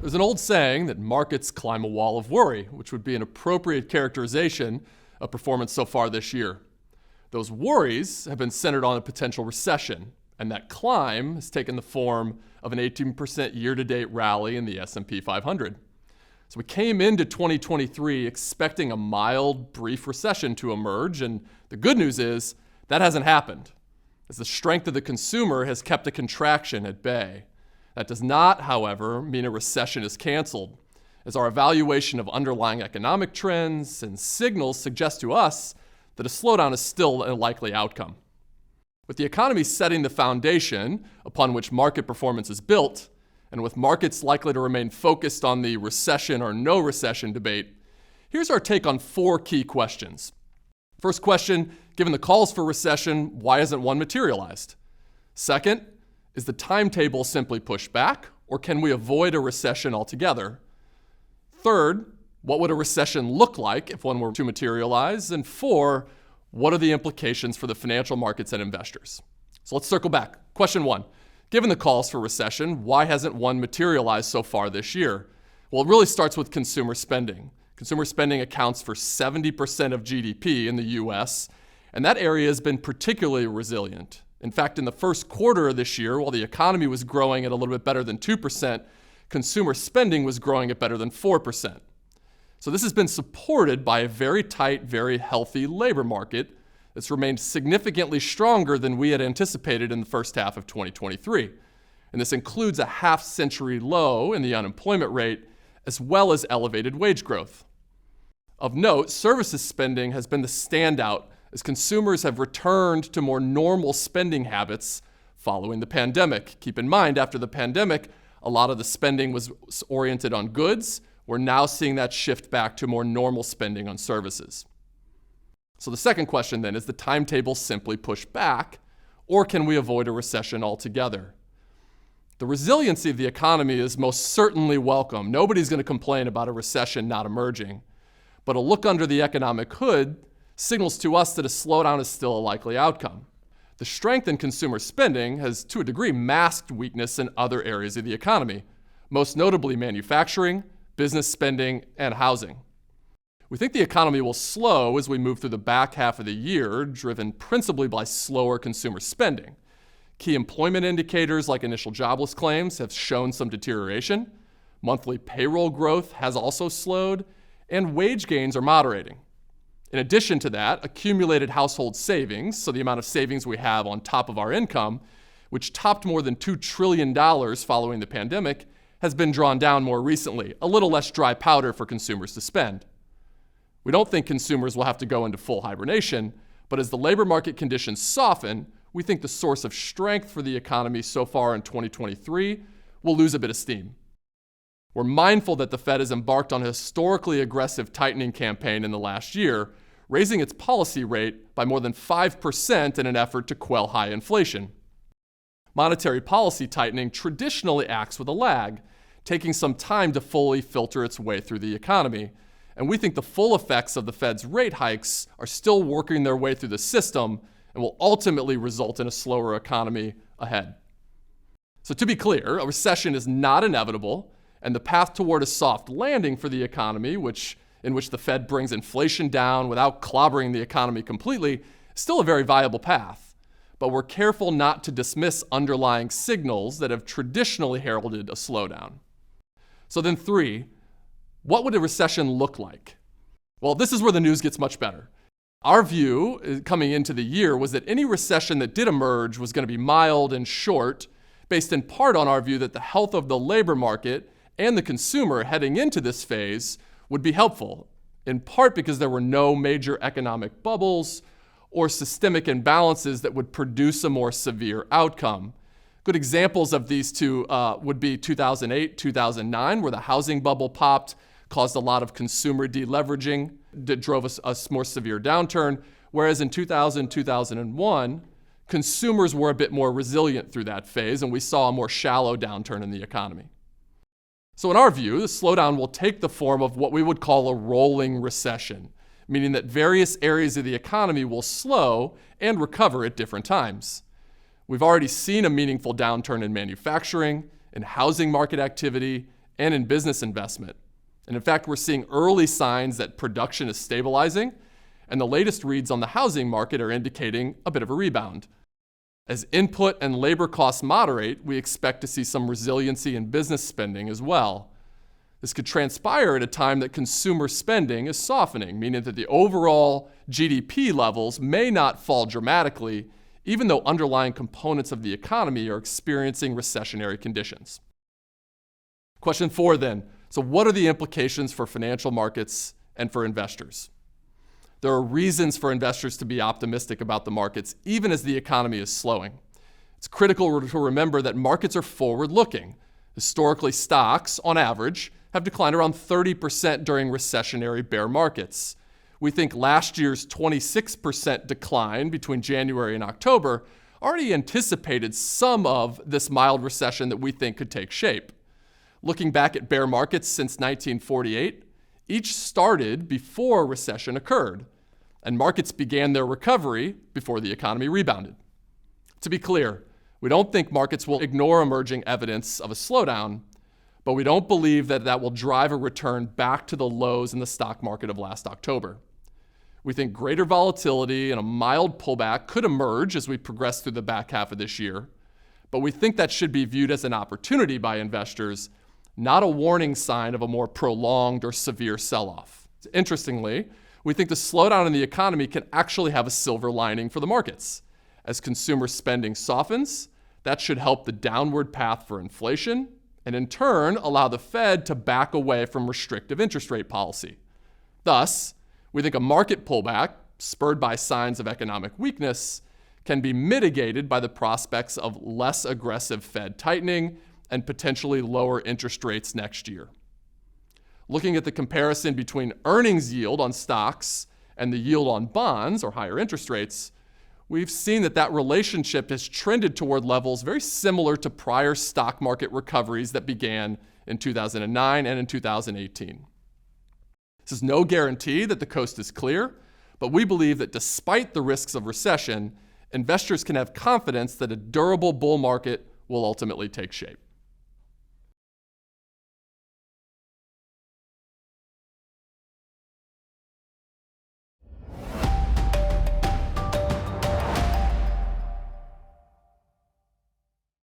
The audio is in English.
There's an old saying that markets climb a wall of worry, which would be an appropriate characterization of performance so far this year. Those worries have been centered on a potential recession, and that climb has taken the form of an 18% year-to-date rally in the S&P 500. So we came into 2023 expecting a mild, brief recession to emerge, and the good news is that hasn't happened, as the strength of the consumer has kept a contraction at bay. That does not, however, mean a recession is canceled, as our evaluation of underlying economic trends and signals suggest to us that a slowdown is still a likely outcome. With the economy setting the foundation upon which market performance is built, and with markets likely to remain focused on the recession or no recession debate, here's our take on 4 key questions. First question, given the calls for recession, why hasn't one materialized? Second, is the timetable simply pushed back, or can we avoid a recession altogether? Third, what would a recession look like if one were to materialize? And 4, what are the implications for the financial markets and investors? So let's circle back. Question 1, given the calls for recession, why hasn't one materialized so far this year? Well, it really starts with consumer spending. Consumer spending accounts for 70% of GDP in the US, and that area has been particularly resilient. In fact, in the first quarter of this year, while the economy was growing at a little bit better than 2%, consumer spending was growing at better than 4%. So this has been supported by a very tight, very healthy labor market that's remained significantly stronger than we had anticipated in the first half of 2023. And this includes a half-century low in the unemployment rate, as well as elevated wage growth. Of note, services spending has been the standout as consumers have returned to more normal spending habits following the pandemic. Keep in mind, after the pandemic, a lot of the spending was oriented on goods. We're now seeing that shift back to more normal spending on services. So the second question then, is the timetable simply pushed back, or can we avoid a recession altogether? The resiliency of the economy is most certainly welcome. Nobody's going to complain about a recession not emerging. But a look under the economic hood signals to us that a slowdown is still a likely outcome. The strength in consumer spending has, to a degree, masked weakness in other areas of the economy, most notably manufacturing, business spending, and housing. We think the economy will slow as we move through the back half of the year, driven principally by slower consumer spending. Key employment indicators like initial jobless claims have shown some deterioration. Monthly payroll growth has also slowed, and wage gains are moderating. In addition to that, accumulated household savings, so the amount of savings we have on top of our income, which topped more than $2 trillion following the pandemic, has been drawn down more recently, a little less dry powder for consumers to spend. We don't think consumers will have to go into full hibernation, but as the labor market conditions soften, we think the source of strength for the economy so far in 2023 will lose a bit of steam. We're mindful that the Fed has embarked on a historically aggressive tightening campaign in the last year, raising its policy rate by more than 5% in an effort to quell high inflation. Monetary policy tightening traditionally acts with a lag, taking some time to fully filter its way through the economy. And we think the full effects of the Fed's rate hikes are still working their way through the system and will ultimately result in a slower economy ahead. So to be clear, a recession is not inevitable, and the path toward a soft landing for the economy, in which the Fed brings inflation down without clobbering the economy completely, is still a very viable path. But we're careful not to dismiss underlying signals that have traditionally heralded a slowdown. So then 3, what would a recession look like? Well, this is where the news gets much better. Our view coming into the year was that any recession that did emerge was going to be mild and short, based in part on our view that the health of the labor market and the consumer heading into this phase would be helpful, in part because there were no major economic bubbles or systemic imbalances that would produce a more severe outcome. Good examples of these two would be 2008, 2009, where the housing bubble popped, caused a lot of consumer deleveraging that drove a more severe downturn, whereas in 2000, 2001, consumers were a bit more resilient through that phase, and we saw a more shallow downturn in the economy. So in our view, the slowdown will take the form of what we would call a rolling recession, meaning that various areas of the economy will slow and recover at different times. We've already seen a meaningful downturn in manufacturing, in housing market activity, and in business investment. And in fact, we're seeing early signs that production is stabilizing, and the latest reads on the housing market are indicating a bit of a rebound. As input and labor costs moderate, we expect to see some resiliency in business spending as well. This could transpire at a time that consumer spending is softening, meaning that the overall GDP levels may not fall dramatically, even though underlying components of the economy are experiencing recessionary conditions. Question 4 then. So what are the implications for financial markets and for investors? There are reasons for investors to be optimistic about the markets, even as the economy is slowing. It's critical to remember that markets are forward-looking. Historically, stocks, on average, have declined around 30% during recessionary bear markets. We think last year's 26% decline between January and October already anticipated some of this mild recession that we think could take shape. Looking back at bear markets since 1948, each started before a recession occurred, and markets began their recovery before the economy rebounded. To be clear, we don't think markets will ignore emerging evidence of a slowdown, but we don't believe that that will drive a return back to the lows in the stock market of last October. We think greater volatility and a mild pullback could emerge as we progress through the back half of this year, but we think that should be viewed as an opportunity by investors, not a warning sign of a more prolonged or severe sell-off. Interestingly, we think the slowdown in the economy can actually have a silver lining for the markets. As consumer spending softens, that should help the downward path for inflation and in turn allow the Fed to back away from restrictive interest rate policy. Thus, we think a market pullback, spurred by signs of economic weakness, can be mitigated by the prospects of less aggressive Fed tightening and potentially lower interest rates next year. Looking at the comparison between earnings yield on stocks and the yield on bonds, or higher interest rates, we've seen that relationship has trended toward levels very similar to prior stock market recoveries that began in 2009 and in 2018. This is no guarantee that the coast is clear, but we believe that despite the risks of recession, investors can have confidence that a durable bull market will ultimately take shape.